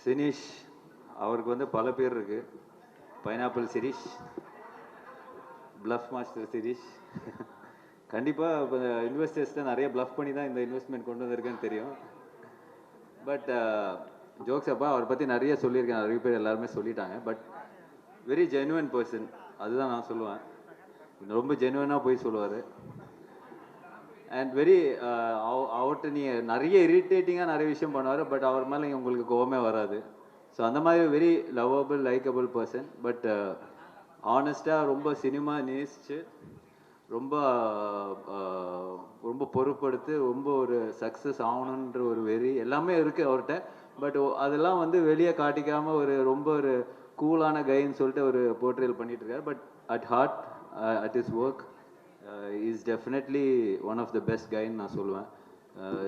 சினீஷ் அவருக்கு வந்து பல பேர் இருக்கு. Pineapple Shirish, bluff master Shirish. கண்டிப்பாக இப்போ இன்வெஸ்டர்ஸில் நிறைய ப்ளஃப் பண்ணி தான் இந்த இன்வெஸ்ட்மெண்ட் கொண்டு வந்திருக்குன்னு தெரியும். பட் ஜோக்ஸ் அப்பா அவரை பற்றி நிறைய சொல்லியிருக்கேன், நிறைய பேர் எல்லாருமே சொல்லிட்டாங்க. பட் வெரி ஜென்யூன் பர்சன், அதுதான் நான் சொல்லுவேன். ரொம்ப ஜென்யூனாக போய் சொல்லுவார். அண்ட் வெரி அவர்கிட்ட நீங்கள் நிறைய இரிட்டேட்டிங்காக நிறைய விஷயம் பண்ணுவார். பட் அவர் மேலே உங்களுக்கு கோவமே வராது. ஸோ அந்த மாதிரி very lovable, likeable person. But ஆனஸ்டாக ரொம்ப சினிமா நேசிச்சு ரொம்ப ரொம்ப பொறுப்படுத்து ரொம்ப ஒரு சக்ஸஸ் ஆகணுன்ற ஒரு வெறி எல்லாமே இருக்குது அவர்கிட்ட. பட் அதெல்லாம் வந்து வெளியே காட்டிக்காமல் ஒரு ரொம்ப ஒரு கூலான கைன்னு சொல்லிட்டு ஒரு போர்ட்ரேல் பண்ணிட்டு இருக்காரு. But at heart, at his work, is definitely one of the best கைன்னு நான் சொல்லுவேன்.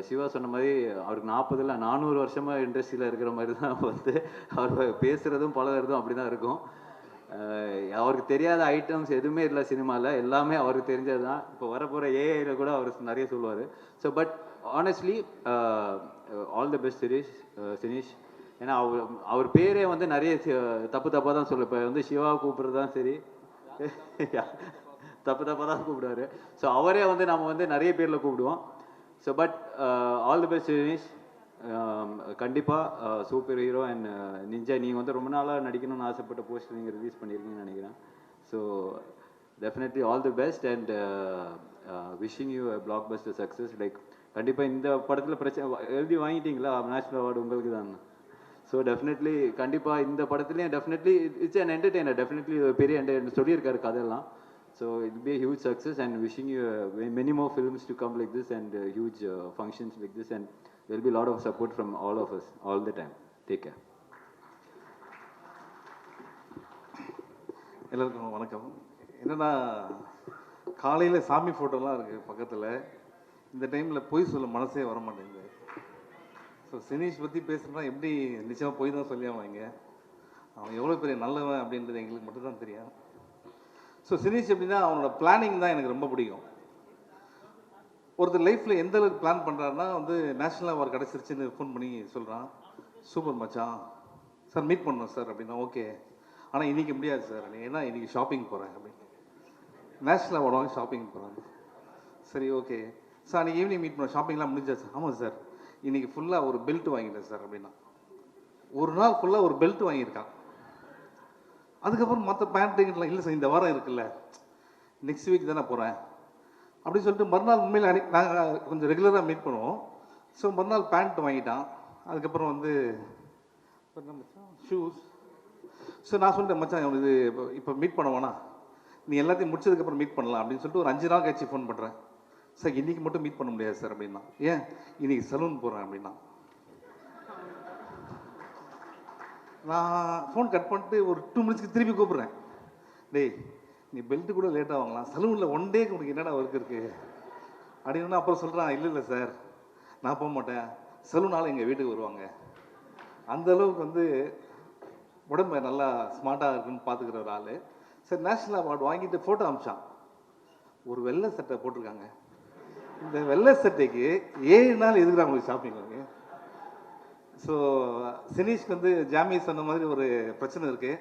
சிவா சொன்ன மாதிரி அவருக்கு 40 இல்லை 400 வருஷமாக இண்டஸ்ட்ரியில் இருக்கிற மாதிரி தான் வந்து அவர் பேசுகிறதும் பழகிறதும் அப்படி தான் இருக்கும். அவருக்கு தெரியாத ஐட்டம்ஸ் எதுவுமே இல்லை சினிமாவில், எல்லாமே அவருக்கு தெரிஞ்சது தான். இப்போ வரப்போகிற ஏஐயில் கூட அவர் நிறைய சொல்லுவார். So but honestly all the best Sineesh. ஏன்னா அவர் பேரே வந்து நிறைய தப்பாக தான் சொல்லுவேன். இப்போ வந்து சிவா கூப்பிட்றது தான் சரி, தப்பாக தான் கூப்பிடுவாரு. ஸோ அவரே வந்து நம்ம வந்து நிறைய பேரில் கூப்பிடுவோம். So but all the best Sineesh. கண்டிப்பாக சூப்பர் ஹீரோ அண்ட் நிஞ்சா. நீங்கள் வந்து ரொம்ப நாளாக நடிக்கணும்னு ஆசைப்பட்ட போஸ்டர் நீங்கள் ரிலீஸ் பண்ணியிருக்கீங்கன்னு நினைக்கிறேன். So definitely all the best and wishing you a black Bastar success. Like கண்டிப்பாக இந்த படத்தில் பிரச்சனை எழுதி வாங்கிட்டீங்களா, நேஷ்னல் அவார்டு உங்களுக்கு தான். ஸோ டெஃபினெட்லி கண்டிப்பாக இந்த படத்துலேயும் definitely it's an entertainer. Definitely பெரிய என்டர்டெய்னர் சொல்லியிருக்காரு கதையெல்லாம். So it will be a huge success and wishing you many more films to come like this and huge functions like this, and there will be a lot of support from all of us all the time. Take care. எல்லாருக்கும் வணக்கம். என்னன்னா காலையில் சாமி ஃபோட்டோலாம் இருக்குது பக்கத்தில். இந்த டைமில் பொய் சொல்ல மனசே வர மாட்டேங்குது. ஸோ சினீஷ் பற்றி பேசுகிறதா எப்படி நிச்சயமாக பொய் தான் சொல்லி அவங்க அவன் எவ்வளோ பெரிய நல்லவன் அப்படின்றது எங்களுக்கு மட்டும்தான் தெரியும். ஸோ சினீஷ் எப்படின்னா அவனோட பிளானிங் தான் எனக்கு ரொம்ப பிடிக்கும். ஒருத்தர் லைஃப்பில் எந்த அளவுக்கு பிளான் பண்ணுறாருன்னா வந்து நேஷ்னல் அவார்டு கிடச்சிருச்சுன்னு ஃபோன் பண்ணி சொல்கிறான், சூப்பர் மச்சான் சார் மீட் பண்ணோம் சார் அப்படின்னா ஓகே, ஆனால் இன்றைக்கி முடியாது சார், ஏன்னா இன்றைக்கி ஷாப்பிங் போகிறேன் அப்படின்னு. நேஷ்னல் அவார்டு வாங்கி ஷாப்பிங் போகிறாங்க. சரி ஓகே சார், அன்றைக்கி ஈவினிங் மீட் பண்ணோம், ஷாப்பிங்லாம் முடிஞ்சா சார். ஆமாம் சார், இன்றைக்கி ஃபுல்லாக ஒரு பெல்ட் வாங்கிட்டேன் சார் அப்படின்னா. ஒரு நாள் ஃபுல்லாக ஒரு பெல்ட் வாங்கியிருக்கான். அதுக்கப்புறம் மற்ற பேண்ட்டுலாம் இல்லை சார், இந்த வாரம் இருக்குல்ல, நெக்ஸ்ட் வீக் தானே போகிறேன் அப்படின்னு சொல்லிட்டு மறுநாள் உண்மையில் நாங்கள் கொஞ்சம் ரெகுலராக மீட் பண்ணுவோம். ஸோ மறுநாள் பேண்ட் வாங்கிட்டான். அதுக்கப்புறம் வந்து ஷூஸ். ஸோ நான் சொல்லிட்டேன் மச்சான் இது இப்போ மீட் பண்ண வேணாம், நீ எல்லாத்தையும் முடிச்சதுக்கப்புறம் மீட் பண்ணலாம் அப்படின்னு சொல்லிட்டு ஒரு 5 நாள் கழிச்சு ஃபோன் பண்ணுறேன். சார் இன்றைக்கி மட்டும் மீட் பண்ண முடியாது சார் அப்படின்னா. ஏன், இன்றைக்கி சலூன் போகிறேன் அப்படின்னா. நான் ஃபோன் கட் பண்ணிட்டு ஒரு 2 மினிட்ஸ்க்கு திருப்பி கூப்பிட்றேன். டேய் நீ பெல்ட்டு கூட லேட்டாக வாங்கலாம், சலூனில் 1 டேக்கு உனக்கு என்னடா ஒர்க் இருக்குது அப்படின்னு. அப்புறம் சொல்கிறான், இல்லை சார் நான் போக மாட்டேன், சலூனால் எங்கள் வீட்டுக்கு வருவாங்க. அந்த அளவுக்கு வந்து உடம்பு நல்லா ஸ்மார்ட்டாக இருக்குன்னு பார்த்துக்கிற ஒரு ஆள். சரி நேஷ்னல் அவார்டு வாங்கிட்டு ஃபோட்டோ அமிச்சான். ஒரு வெள்ளை சட்டை போட்டிருக்காங்க. இந்த வெள்ளை சட்டைக்கு 7 நாள் எதுக்குறாங்க உங்களுக்கு ஷாப்பிங் வாங்க. ஸோ சினீஷ்க்கு வந்து ஜாமி சொன்ன மாதிரி ஒரு பிரச்சனை இருக்குது.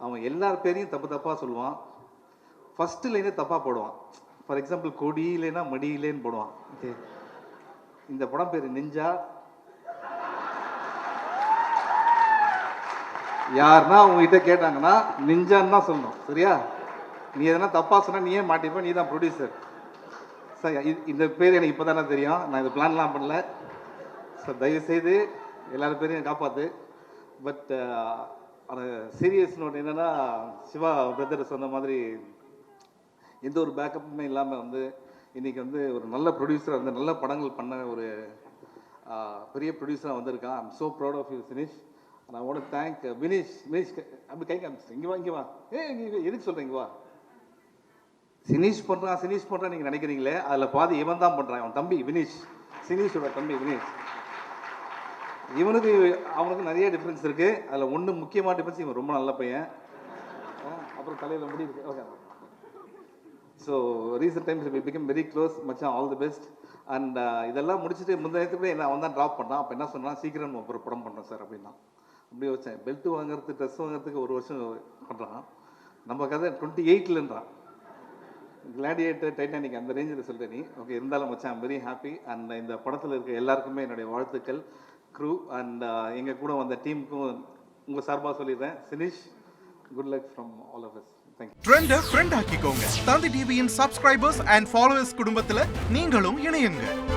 அவன் எல்லார் பேரையும் தப்பாக சொல்லுவான். ஃபஸ்ட்டு லைனே தப்பாக போடுவான். ஃபார் எக்ஸாம்பிள் கொடியிலேனா மடியிலேன்னு போடுவான். ஓகே, இந்த படம் பேர் நிஞ்சா. யாருன்னா அவங்ககிட்ட கேட்டாங்கன்னா நிஞ்சான்னு தான் சொல்லணும், சரியா? நீ எதனா தப்பாக சொன்னால் நீயே மாட்டிப்ப, நீ தான் ப்ரொடியூசர். சார் இந்த பேர் எனக்கு இப்போ தானே தெரியும், நான் இது பிளான்லாம் பண்ணல சார், தயவுசெய்து எல்லாரும் பேரையும் காப்பாற்று. பட் அந்த சீரியஸ் நோட் என்னென்னா, சிவா பிரதர் சொன்ன மாதிரி எந்த ஒரு பேக்கப்புமே இல்லாமல் வந்து இன்றைக்கி வந்து ஒரு நல்ல ப்ரொடியூசராக வந்து நல்ல படங்கள் பண்ண ஒரு பெரிய ப்ரொடியூசராக வந்திருக்கான். I'm so proud of you Sinish. நான் ஒன்று தேங்க் வினீஷ். அப்படி கை காமிச்சிட்டேன், இங்கே வா எதுக்கு சொல்கிறேன், இங்கே வா. சினீஷ் பண்ணுறான் நீங்கள் நினைக்கிறீங்களே, அதில் பாதி இவன் தான் பண்ணுறான். அவன் தம்பி வினீஷ், சினீஷோட தம்பி வினீஷ். இவனுக்கு அவனுக்கு நிறைய டிஃப்ரென்ஸ் இருக்குது. அதில் ஒன்று முக்கியமான டிஃப்ரென்ஸ், இவன் ரொம்ப நல்ல பையன். அப்புறம் தலையில் முடி இருக்கு. Okay. So recent times we become very close மச்சான். All the best. அண்ட் இதெல்லாம் முடிச்சுட்டு முந்தையத்துக்கு என்ன அவன் தான் ட்ராப் பண்ணான். அப்போ என்ன சொன்னான், சீக்கிரம் ஒரு படம் பண்ணுறேன் சார் அப்படின்னா. அப்படி வச்சேன். பெல்ட் வாங்குறது, ட்ரெஸ் வாங்குறதுக்கு 1 வருஷம் பண்ணுறான். நம்ம கதை 28லன்றான். கிளாடியேட்டர், டைட்டானிக் அந்த ரேஞ்சில் சொல்லிட்டு நீ ஓகே. இருந்தாலும் மச்சான் ஐம் வெரி ஹாப்பி. அண்ட் இந்த படத்தில் இருக்க எல்லாருக்குமே என்னுடைய வாழ்த்துக்கள். க்ரூ அண்ட் எங்கள் கூட வந்த டீமுக்கும் உங்கள் சார்பாக சொல்லிடுறேன். Sinish, good luck from all of us. Thank you. ட்ரெண்டை ஃப்ரெண்ட் ஆக்கிக்கோங்க. தந்தி டிவியின் சப்ஸ்கிரைபர்ஸ் அண்ட் ஃபாலோவர்ஸ் குடும்பத்தில் நீங்களும் இணையுங்க.